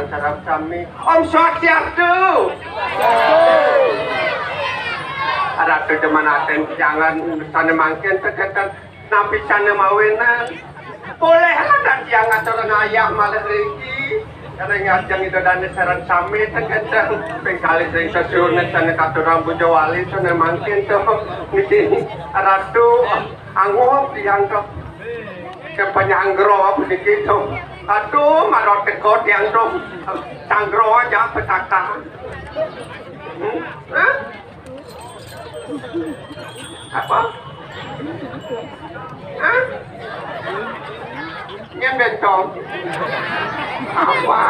Sang Sarap Sami. Om Swastiastu. Ratu Jemanaten jangan sana mangkin teketan napi sana mawenan. Boleh ada yang ngatur ngayah malah riki. Karena ngajang itu dan saran sami teketan pengkali sering stasiun sana katur rambut jawali sana mangkin tuh di sini. Ratu angop dianggap kepenyanggro begitu. Aduh, marot tekot yang tuh sanggro aja petaka. Apa? Hah? Nhân bencong. Apa?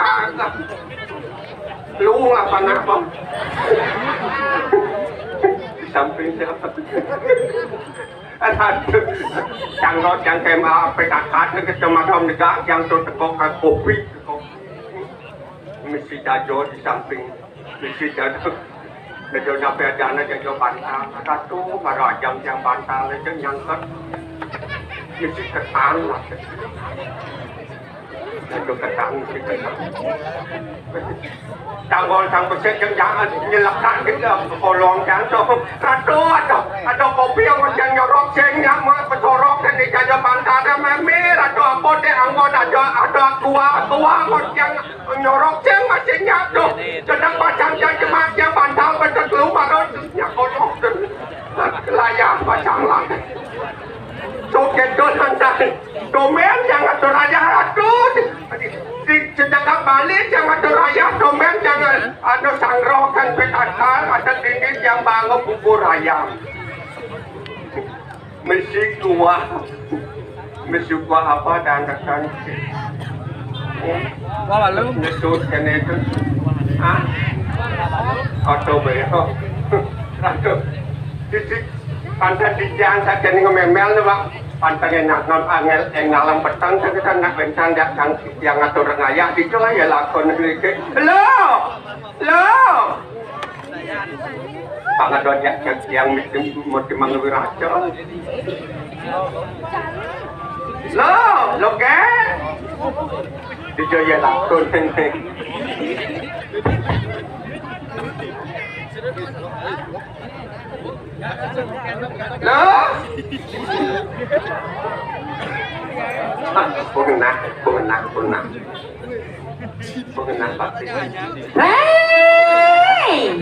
Lu apa nak bang? Di samping siapa? Aduh, jangan yang kema PKK ke Kecamatan Negara yang tuh tekok kopi. Misi jajo di samping misi jajo. Nếu nhập về nhà nó cho bàn ta, ta tu mà rồi dòng dòng bàn ta lên cho nhân hết, như chỉ cần ăn là cho cần ăn chỉ cần ăn. Thằng con thằng bác sĩ chân giá như lập lại cái hồ loạn trắng cho ta tu à cho cổ phiếu con chân nhỏ rót sen nhá mà cho rót cái này cho bàn ta đó mà mê là cho con để ăn con là cho tua con chân nhỏ rót sen mà sen nhá cho đang ba trăm cho mà cho bàn ta mà cho lũ mà đó nhà con rót là nhà ba trăm lại. Số cái tôi thằng này, tôi mến jangan teraya itu, sedangkan balik jangan teraya, tôi mến jangan ada sangrokan PKK, ada dinding yang bangun bubur ayam. Mesti kuah apa dan akan nyesut kan itu, atau berapa, atau titik pantai di jalan saja ni ngomel ni bang. Pantai nak non angel ngalam petang kita nak bencang yang ngatur ngayah itu lah ya lakon ni ke. Lo. Pangadon yang mesti mengwiraja. Lo ke? Itu ya lakon ni. Lo. Pengenah pasti. Hei!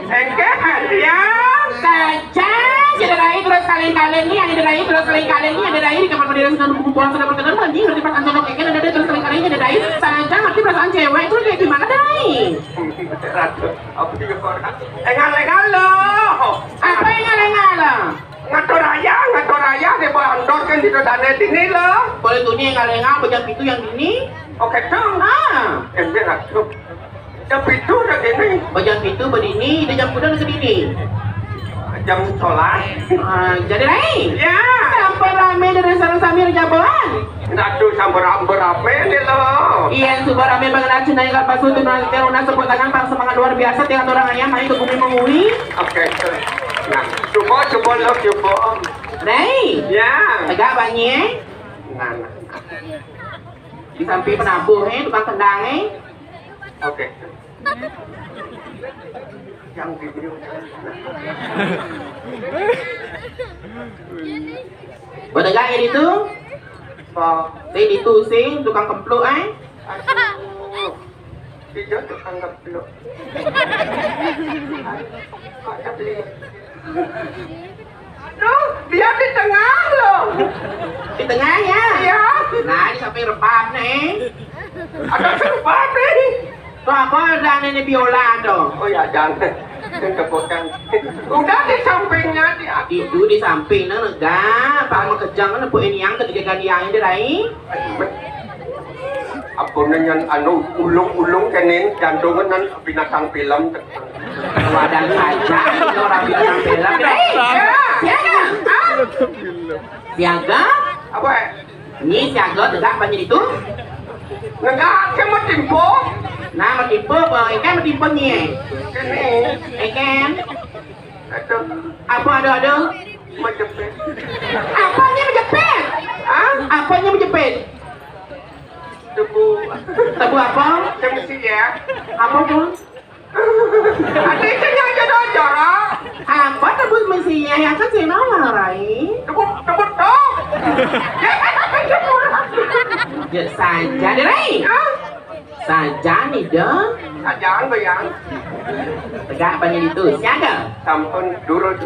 Engkau ya? Saja, diderai terus kalian ini, yang diderai terus kalian ini, yang diderai di kamar mandi dan sedang buang sedang berkenan lagi, ngerti perasaan contoh keken, ada terus kalian ini diderai. Saja ngerti perasaan cewek itu kayak gimana derai? Aku juga korang. Engal lo. Apa engal lo? Ngatur raya di bandor kan di dana ini lo. Boleh tuh nih engal bejam itu yang ini. Oke tuh. Ember aku. Jam itu udah gini. Bejam itu berdini, di jam kuda udah gini. Jam sholat. Jadi rai. Ya. Sampai rame dari sarang samir jaban. Nadu sampai rame nih lo. Iya, super rame banget aja naik kapal suatu nanti orang sebut tangan pang semangat luar biasa tiap orang ayam main ke bumi mengui. Oke. Nah, coba lo coba. Rai. Ya. Agak banyak. Nah. Di samping penabuh tukang kendang Oke. Yang video. Berdekat itu? Itu sih tukang kempluk Dia tukang kempluk. Duh, dia di tengah loh. Di tengah ya? Iya. Nah, di samping repap nih. Ada serba nih. Tuh apa ada ini biola dong? Oh ya jangan. Kepotan. Udah di sampingnya dia. Itu di samping nega. Pak mau kejang kan ini yang ketiga gandiannya dirai. Apa nenyan anu ulung kening jantungan nan binatang film. Wadah saja orang binatang film. Siaga. Siaga? Apa? Ini siaga tegak banyak itu? Enggak, kamu timpo. Nah, matipu, ikan matipunya. Ini. Ikan. Itu. Apa ada? Menjepit. Apanya menjepit? Hah? Apanya menjepit? Tebu. Tebu apa? Cemsi ya. Apa tuh? Ada ikannya aja dong, Jara. Apa tebu mesinya yang kan sih nama Rai? Tebu dong. Ya saja deh Rai. Saja nih dong. Ajaan bayang. Tegak banyak itu. Siaga. Sampun durus.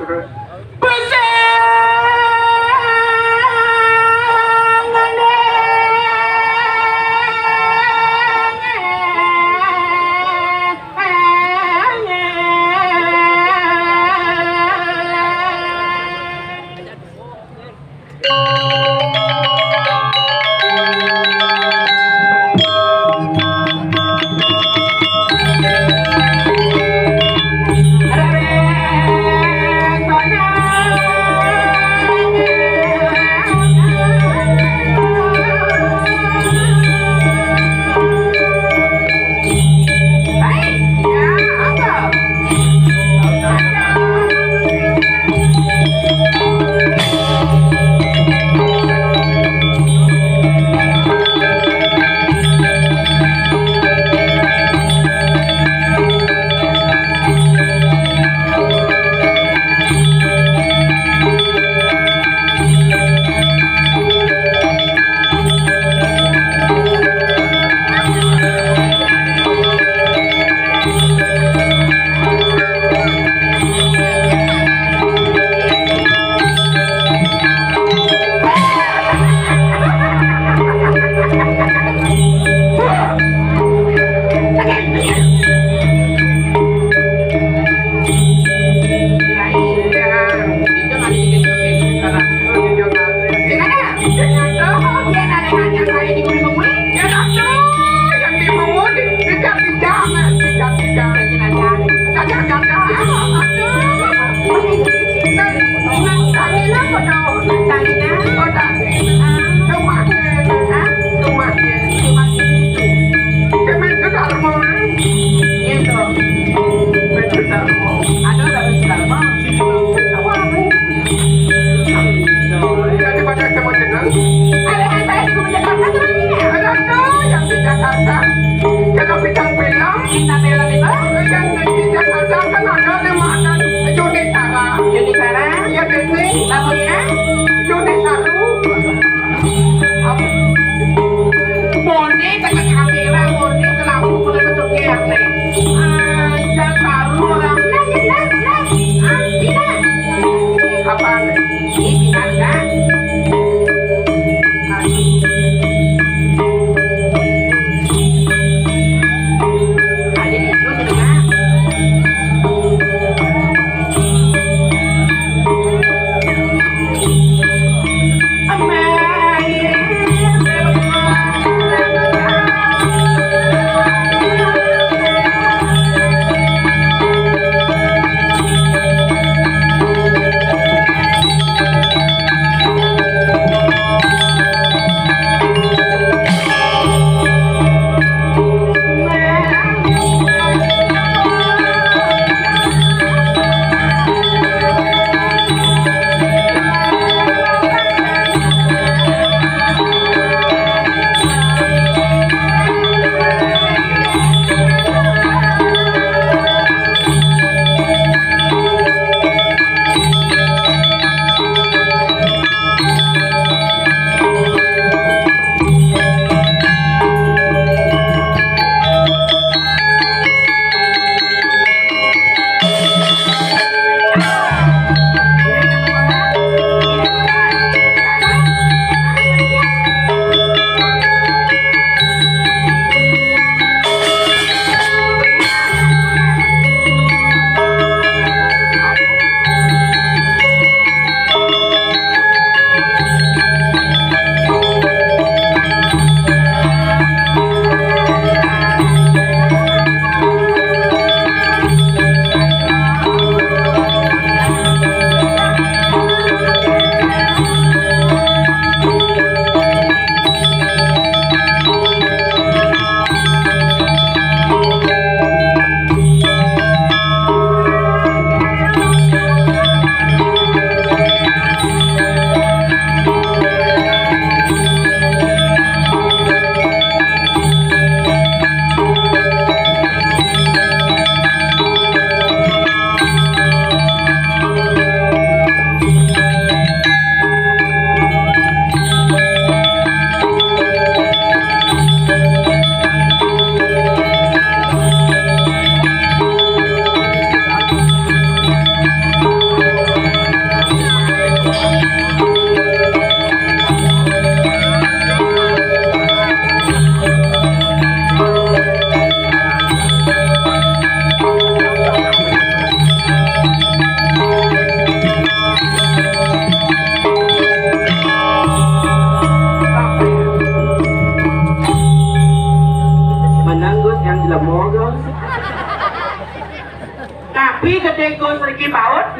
Tapi ketika Sergi Paut,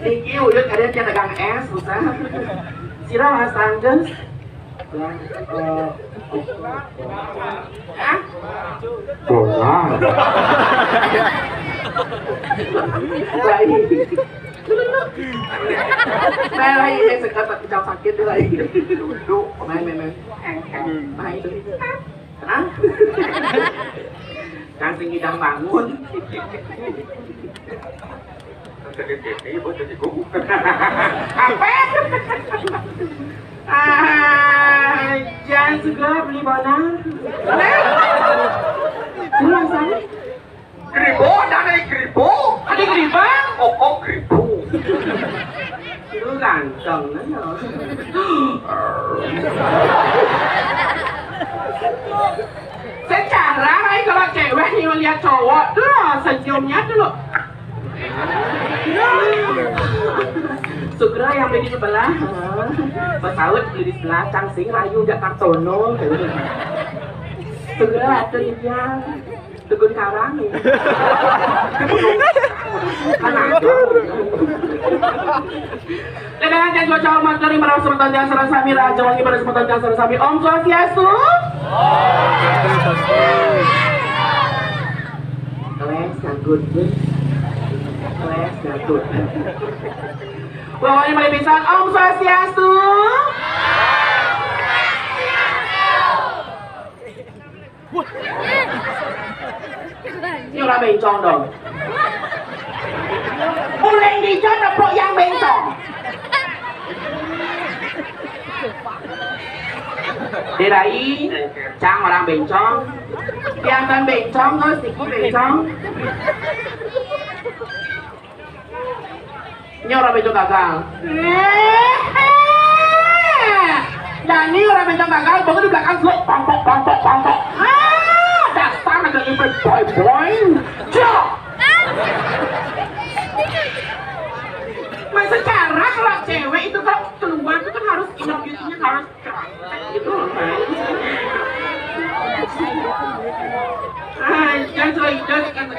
Niki udah kalian yang dagang es, susah. Sira mas tanggung. Hah? Bola. Baik. Baik, saya sekat jauh sakit lagi. Duduk, main. Main itu. Hah? Kan tinggi dan bangun. Apa? Jangan juga beli bola. Jelas sana. Kribo, ada kribo. Ada kribo? Oh, kribo. Lu ganteng, no? Secara kalau cewek nih melihat cowok tuh senyumnya dulu. Sugra yang beli di sebelah, pesawat beli di sebelah, Cangsing Rayu Jakartono. Sugra ada dia, Tegun Karang. Dengan jangan jauh materi merau semeton jangan serasami raja wangi pada semeton jangan serasami Om Swastiastu. Keles nganggut. Keles nganggut. Bawahnya mulai bisa Om Swastiastu. Ini orang bencong dong. Uleng dijot nepok yang bencong. Dirai, Cang orang bencong. Yang kan bencong, terus Tiki bencong. Ini orang bencong gagal. Dan ini orang bencong gagal, pokoknya di belakang seluk, pompok. Dasar agak ibet boy. Cok! Mas secara kalau cewek itu kan keluar itu kan harus inner beauty-nya harus gitu loh. Jangan coy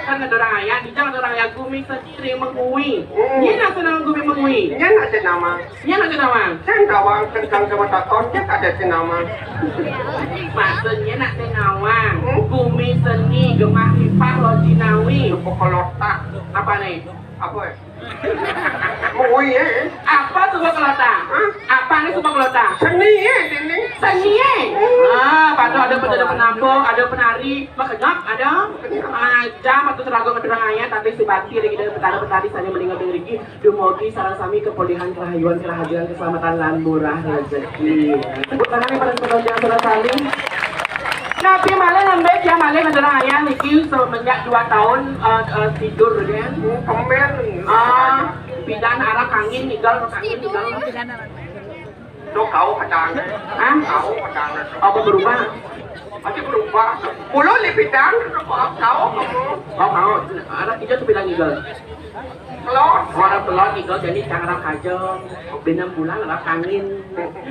kan ada orang ayah, jangan ada orang ayah gumi sendiri mengui. Ini nasi nama gumi mengui. Ini nasi nama. Saya tawang tentang sama takonnya ada si nama. Maksudnya nasi nawang. Gumi seni gemah hipah lojinawi. Pokolota. Apa nih? Apa ya? Mengui ya? Apa tuh kelota? Apa nih tuh kelota? Seni ya ini. Seni ya? Padu ada penampung, ada penari, makanya ada. Jam atau serago ngederanganya, tapi si bati lagi dari petani saya meninggal dari Dumogi sarang sami kepolihan kerahayuan keselamatan lan murah rezeki. Tepuk tangan pada saudara yang sudah saling. Tapi malah nambah ya malah ngederanganya niki semenjak 2 tahun tidur kan. Kemen. Bidan arah kangin tinggal. Lo kau kadang. Kau kadang. Apa berubah? Masih berubah. Pulau lipitan. Kau. Anak hijau tuh bilang tinggal. Orang telur tinggal jadi cara kajong. Benam bulan arah kangin.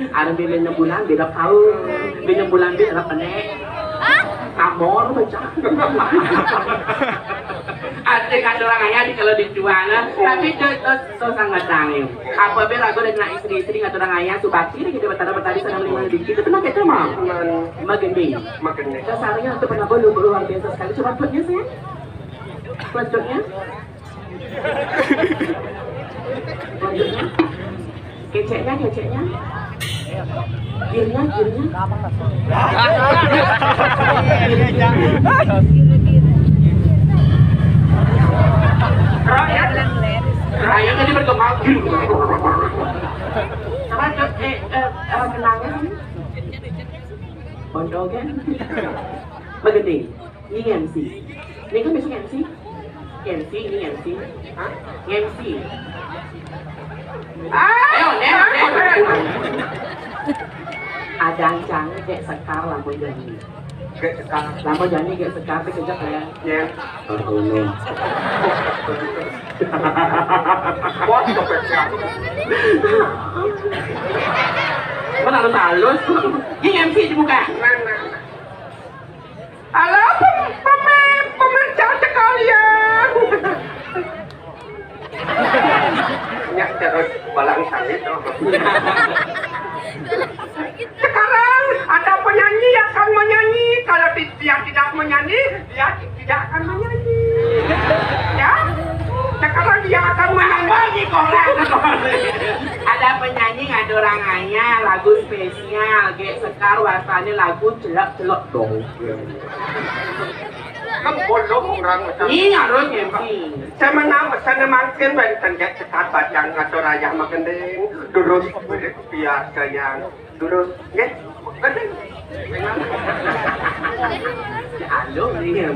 Ada benam bulan beda tahun. Benam bulan beda penek. Kamor baca. Ada orang ayah di kalau dijual, tapi itu sangat canggih. Apabila aku dengan istri nggak orang ayah, subakti kita bertanda-bertanda sana lima lebih kita pernah kita mau makin. Dasarnya untuk pernah luar biasa sekali. Coba pelutnya sayang, pelutnya, keceknya, girnya. Ayah tadi berkembang. Apa kenangnya? Bodoh kan? Begini, ini MC. Ini kan besok MC. Ini MC. MC. Ayo, ada ancang kayak sekar lampu jani. Lampu jani kayak sekar tapi kejap ya. Bos kopetnya. Mana lu halus? Ini MC dibuka. Halo pemirsa sekalian. itu. Sekarang ada penyanyi yang akan menyanyi. Kalau dia tidak menyanyi, dia tidak akan menyanyi. Ya. Sekarang dia akan menyanyi Ada penyanyi ngadu ranganya lagu spesial ge sekar wasane lagu celak-celok dong. Kan bodoh orang macam. Ini harus ngempi. Saya menang pesan makin benten get cekat bacang atau raya magendeng. Durus biar sayang. Durus nggih. Gendeng. Halo nih.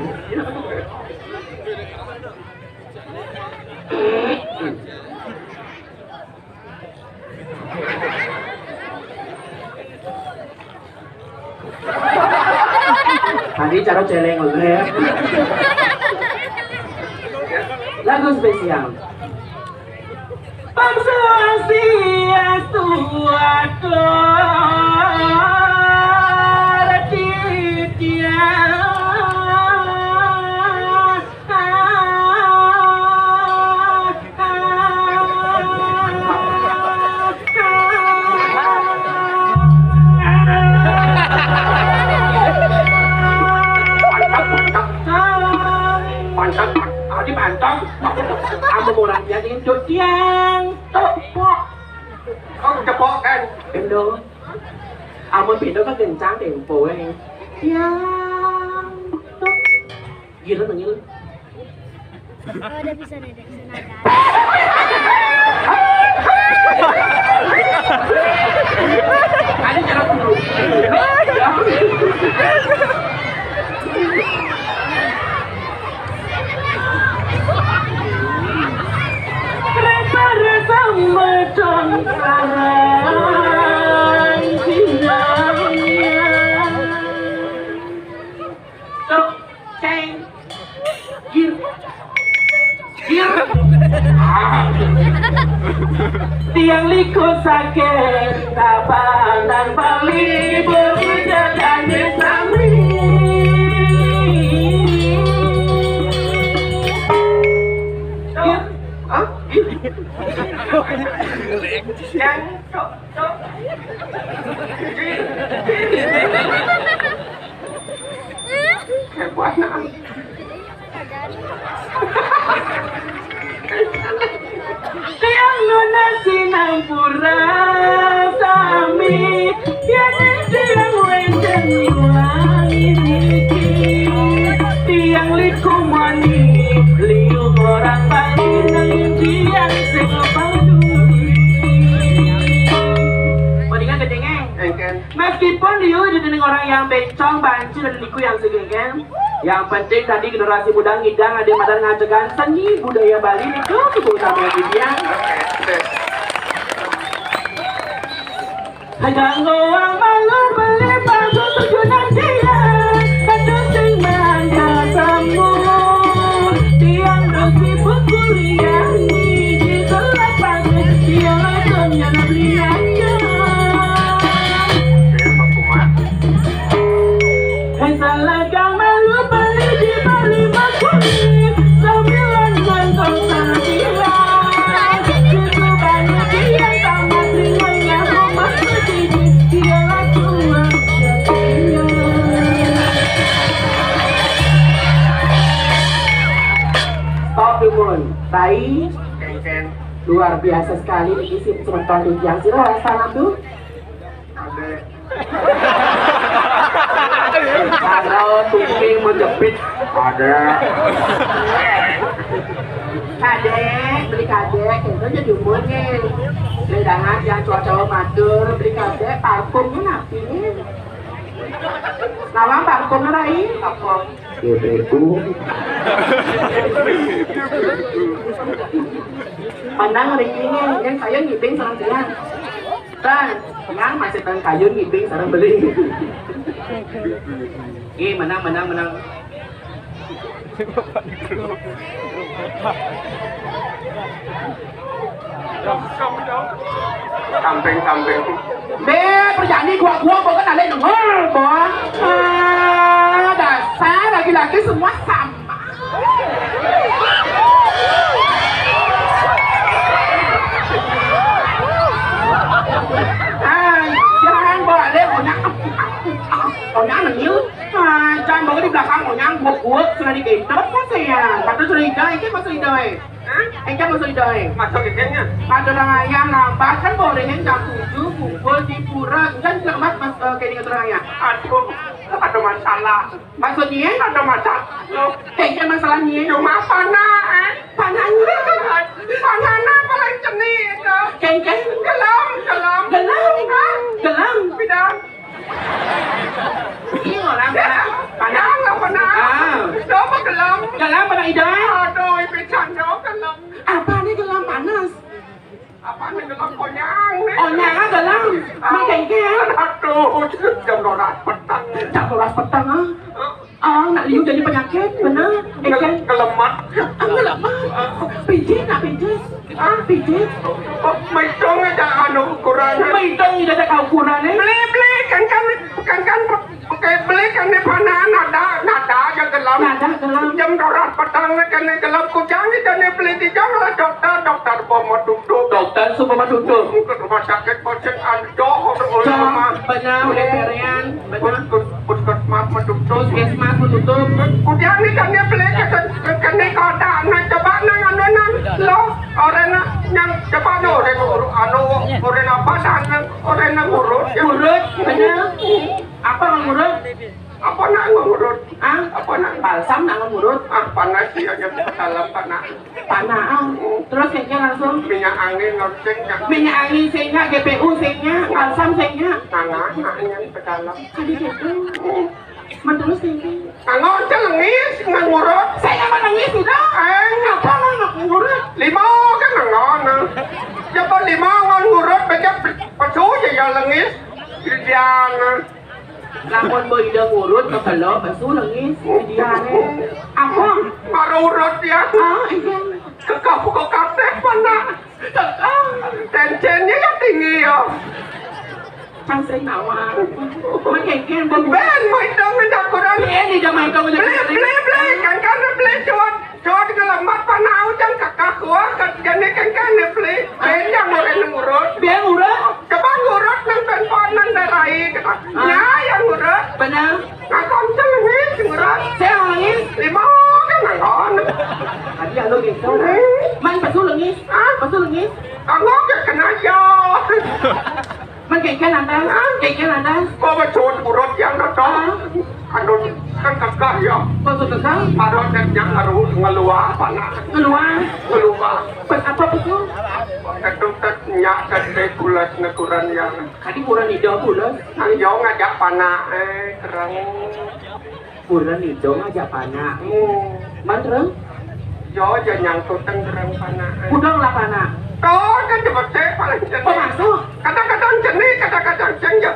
Tadi cara celeng oleh lagu spesial. Bangsa Asia suatu Mantap, kamu mau lanjutin cucian, tepok. Không cepok kan? Em đâu? Amun pindah ke kencang tempo eh. Yang tuh, gila nangil. Oh, udah bisa nada. Ada cara dulu. Tiang liku sakit tabanan bali berjalan bersami. Yang hebat nak. Tiang nuna sinampura sami yang tiang wenden ini tiang liku mani liu orang bali tiang meskipun Liu didengar orang yang bencong, banci dan liku yang segenggen. Yang penting tadi generasi muda ngidang ada madan ngajagan seni budaya Bali itu utama dia. Hadang orang malu beli palsu tujuan dia, kadang sing manja samu. Tiang dosi kuliah di selat pagi, tiang langsungnya belianya. Salah malu balik di Bali makuni sembilan gantong sandian itu banyak dia tamat ringannya rumah sendiri dia langsung stop dulu baik luar biasa sekali diisi sebentar di yang sila salam tuh kalau tuping menjepit ada kadek beli kadek itu jadi umurnya ledangan yang cowok-cowok matur beli kadek parfumnya napi nawang parfumnya lain apa gebeku pandang rekinya yang saya ngibing sarang siang dan yang masih tentang kayu ngibing sarang beli menang. Kambing. Be, perjani gua bukan ada denger, Bang. Dasar laki-laki semua sama. ya, patut curiga, ini masuk idoi. Ini masuk idoi. Masuk ikannya. Ada orang ayam lambat kan boleh jam 7 kumpul di pura kan selamat mas kayak gitu orang ayam. Aduh, ada masalah. Maksudnya Ada masalah. kayaknya masalahnya Cuma panah, panahnya panahnya paling jenis itu. kayaknya Gelam. gelam Bidang. iya orang Panah lah panah. Coba gelam. gelam pada idoi. Aduh, bicara gelam. Apa nih gelam panas? Apa nih gelam konyang nih? Oh nyala gelam, kayaknya Aduh, jam 12 petang. jam 12 petang nak liu jadi penyakit bener. Gelemat. Gelap pijit nak pijit pijit May dong aja anu ukuran. may dong tidak ada ukuran Beli kan pakai beli kan ni panah nada aja gelam. nada gelam Jam 12 petang kan ni gelam kujang ni dan ni beli di jam lah dokter bawa duduk. dokter semua duduk Ke rumah sakit pocek anjok oleh rumah. benar udah perian benar Puskesmas duduk. puskesmas tutup Kujang ni kan ni beli kan ni kota nak coba nang anu nang lo orang yang coba orang apa dan orang urut urut benar apa ngurut apa nak ngurut apa nak balsam nak ngurut panas dia yang dalam panas terus kayaknya langsung minyak angin ngocengnya minyak angin sehingga GPU sehingga balsam sehingga tangannya ke dalam tadi gitu terus sehingga ngoceng lengis ngurut saya nggak menangis tidak apa nak ngurut limau kan ngon coba limau ngurut baca pesu ya lengis dian lamun boy ida ngurut kepala pesu lengis dia apa marurut ya iya kekap teh mana tensinya yang tinggi ya Trang say nawa makengken ben mai dong ndak kurang ini jamai kau beli kan beli cuat ngelamat panau jang kakak kuah kan beli ben yang ngurut biar ngurut coba ngurut nang ben panan darai nah yang ngurut benar ngakon celengis ngurut saya lengis lima kan ngon tadi alo gitu man pesu lengis kanggo kena yo makengken lantas kok becun urut yang datang aduh kan kakak ya kau suka ada yang harus ngeluar panah keluar pas apa pesu kadung nyak kadai kulas nekuran yang tadi kurang hijau bulan yo ngajak panah kerang kurang hijau ngajak panah mantreng yo aja nyangkut kerang panah udang lah panah kau kan cepat saya paling jenis masuk kadang-kadang jenis kadang-kadang senja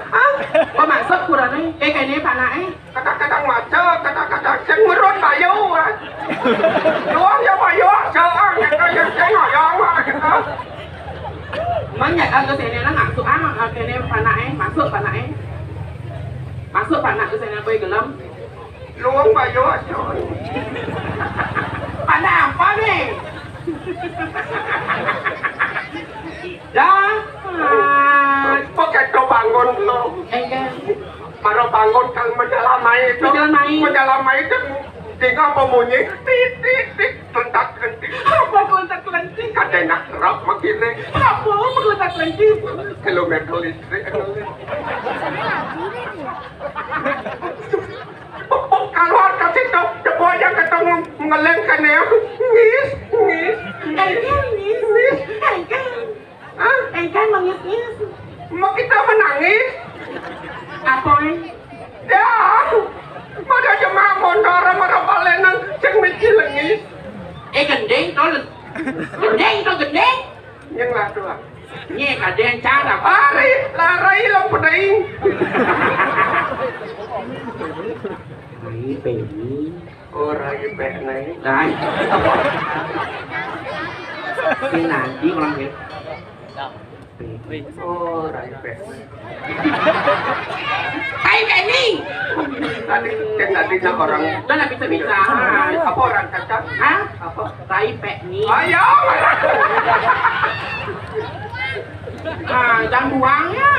masuk kurangnya kayak ini panah kadang-kadang macet kadang-kadang seng merut bayu doang ya bayu seorang yang seng ayam banyak ke sini lah masuk ini masuk panah ke sini boy gelam luang bayu panah apa nih dah pakai kau bangun lo baru bangun kalau menjalamai itu tinggal pemunyi titik lentak lentik kadang nak serap makine apa lentak lentik kilometer listrik kalau kasih tu cepat yang ketemu ngeleng kenal ngis engkan mangis mau kita menangis apa ya pada jemaah motor marah balenang ceng mikir lengis gendeng yang lah tuh nghe cả đen cha là lari long peding bể orang bể này đấy cái nào chỉ con vậy orang bể tay cái đi tadi orang đó là bisa apa orang cacat hả tay bẹ ni ayo jangan buang ya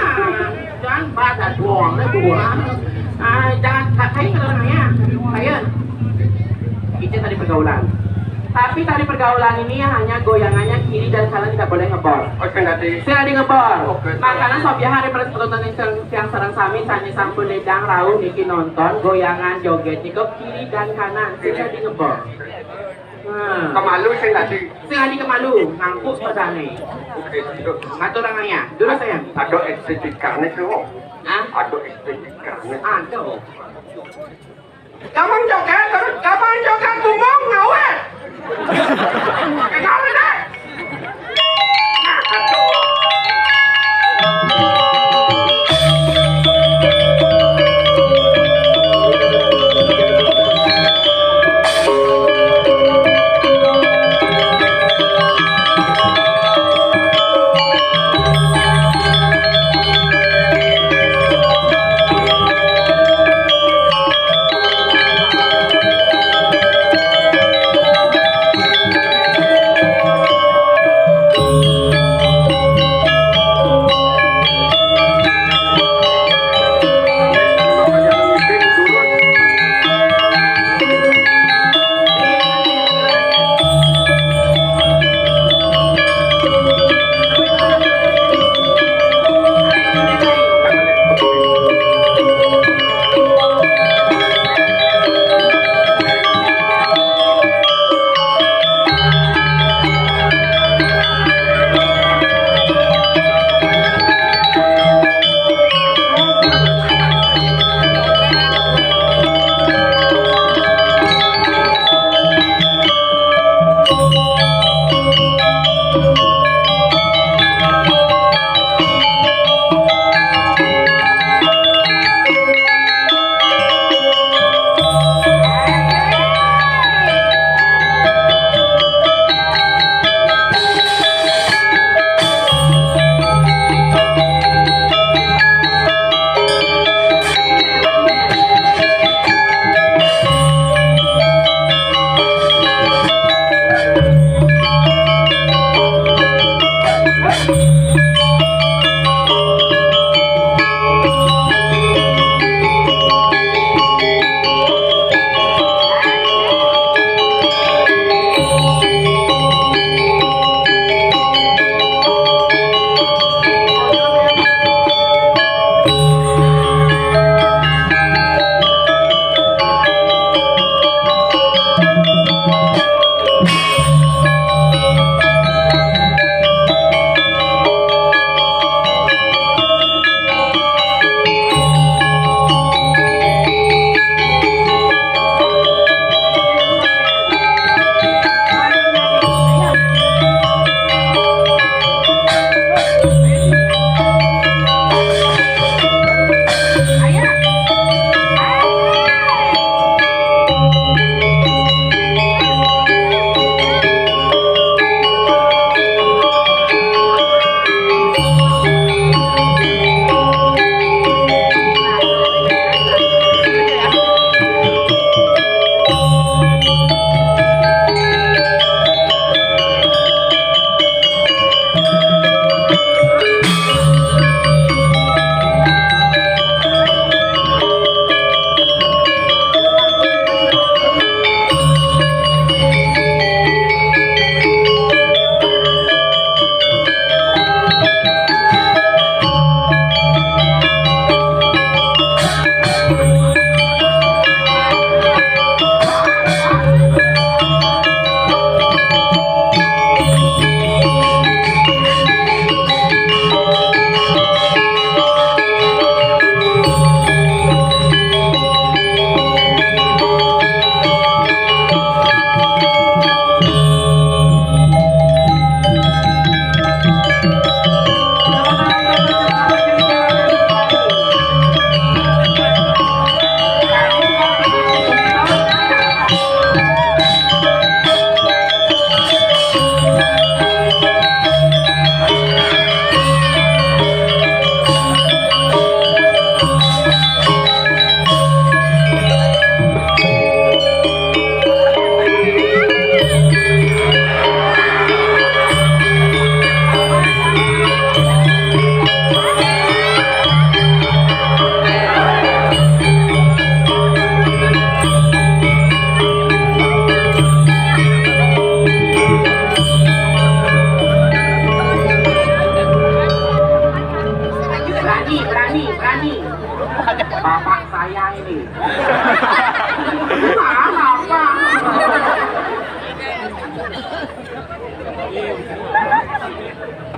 jangan pada buang jangan tak thấy cái này nha thấy ơi Ica tari pergaulan. Tapi tari pergaulan ini hanya goyangannya kiri dan kanan tidak boleh ngebor. Oke nanti. Saya di ngebor. Oke. Makanya Sophia hari penonton yang sarang sami tanya sampun ledang rauh niki nonton goyangan joget niko kiri dan kanan. Saya di ngebor. Kemalu sih nanti. Saya di kemalu ngangkut padane. Oke. Ngatur orangnya. Dulu sayang. Ada estetikanya tuh. Hah? Ada estetikanya. Ada. Kamu joget bumong ngawe. Kenapa deh? Nah, aduh.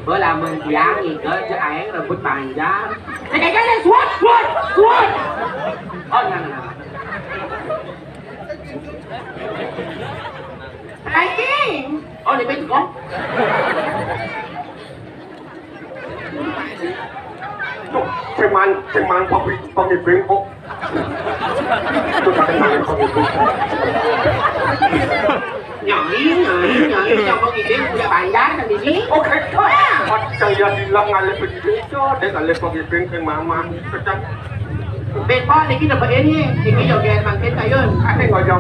Bola mendiang ke aing rebut panjang. Kayak swat. Oh nah. Lagi. Oh ni betul kok. Cuman pengibing kok. Nyari yang pengibing punya panjang kan di sini. Oke. Saya bilang ngalih begitu, dia ngalih pengibing ke mama. Kecak. Betul ni kita buat ini joget mangkin kayun. Ada ngajang.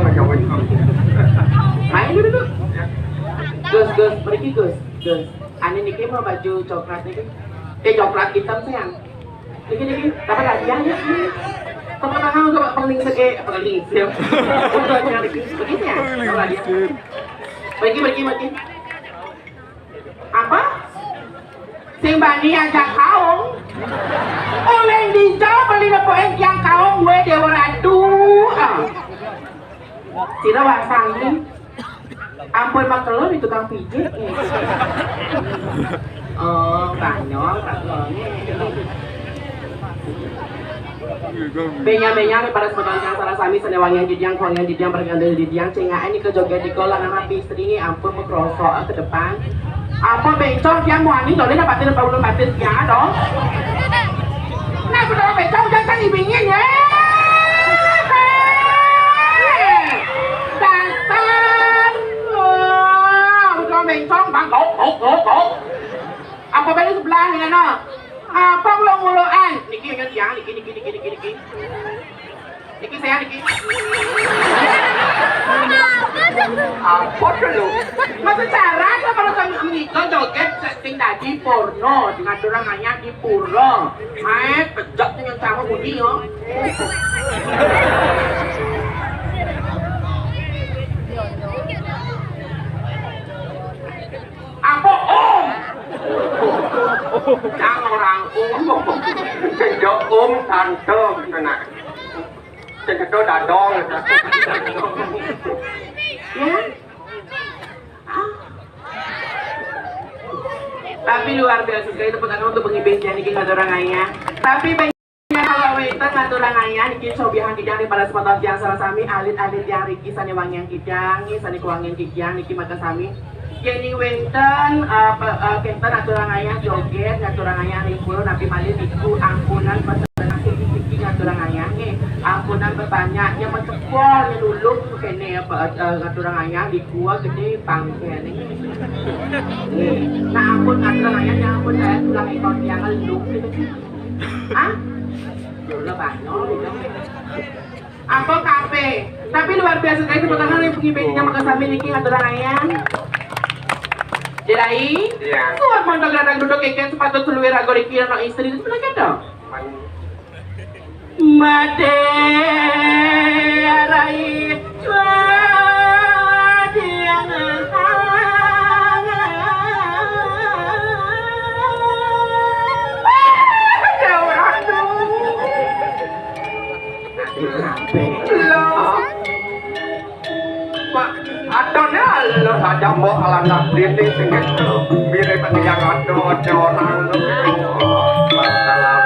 Main dulu. Gus, pergi Gus. Ani niki mau baju coklat niki. Coklat hitam sayang. Niki, dapat hadiah ya. Kamu tahu coba paling siap. Untuk nyari begini ya. Dapat hadiah. Pergi. Apa? Sing bani ajak kaung. Oleh dijawab beli poin yang kaung gue dewa ratu. Tidak wasang ini. Ampun makelon itu tukang pijit. Oh, banyak makelonnya. Benya para sebagian yang salah sami senewangian didiang kuangian didiang bergandel didiang cengain ini ke joget di kolam nama istri ampun mekrosok ke depan. Ampun bencong dia mau ani dole dapatin ya dong. Nah, betul bencong jangan dibingin ya. Bencong bang gok. Apa beda sebelah ini no? Apa mulu-muluan? Niki yang tiang, niki. Niki saya niki. Apa dulu? Masa cara kalau kami menikah joget setting tadi porno dengan orang hanya di pura. Pejak dengan sama budi yo. Apa Jangan orang Sejak tante kena. Sejak dadong. Ya. Tapi luar biasa sekali tepuk tangan untuk pengibing jadi kita orang ayah. Tapi kalau waiter ngatur orang ayah niki sobihan kidang di pada sepotong yang salah sami alit-alit yang riki sani wangian kidang, sani kuangian kidang niki mata sami. Jadi wenten kenten aturan ayah joget aturan ayah rimpul nabi malih itu ampunan pesanan kiki aturan ayah ampunan berbanyak yang mencepol yang dulu kene aturan ayah di gua gede pangken nah ampun aturan ayah yang ampun saya tulang ekor yang ngeluk gitu dulu banyak ampun kafe tapi luar biasa sekali tepuk tangan yang pengibingnya makasami niki aturan ayah. Jadi, kuat mandang radang duduk ikan sepatut seluruh ragori kira no istri itu lagi dong. Mate arai cuadian Adonnya lo saja mau alat dinding singkat mirip yang ada orang masalah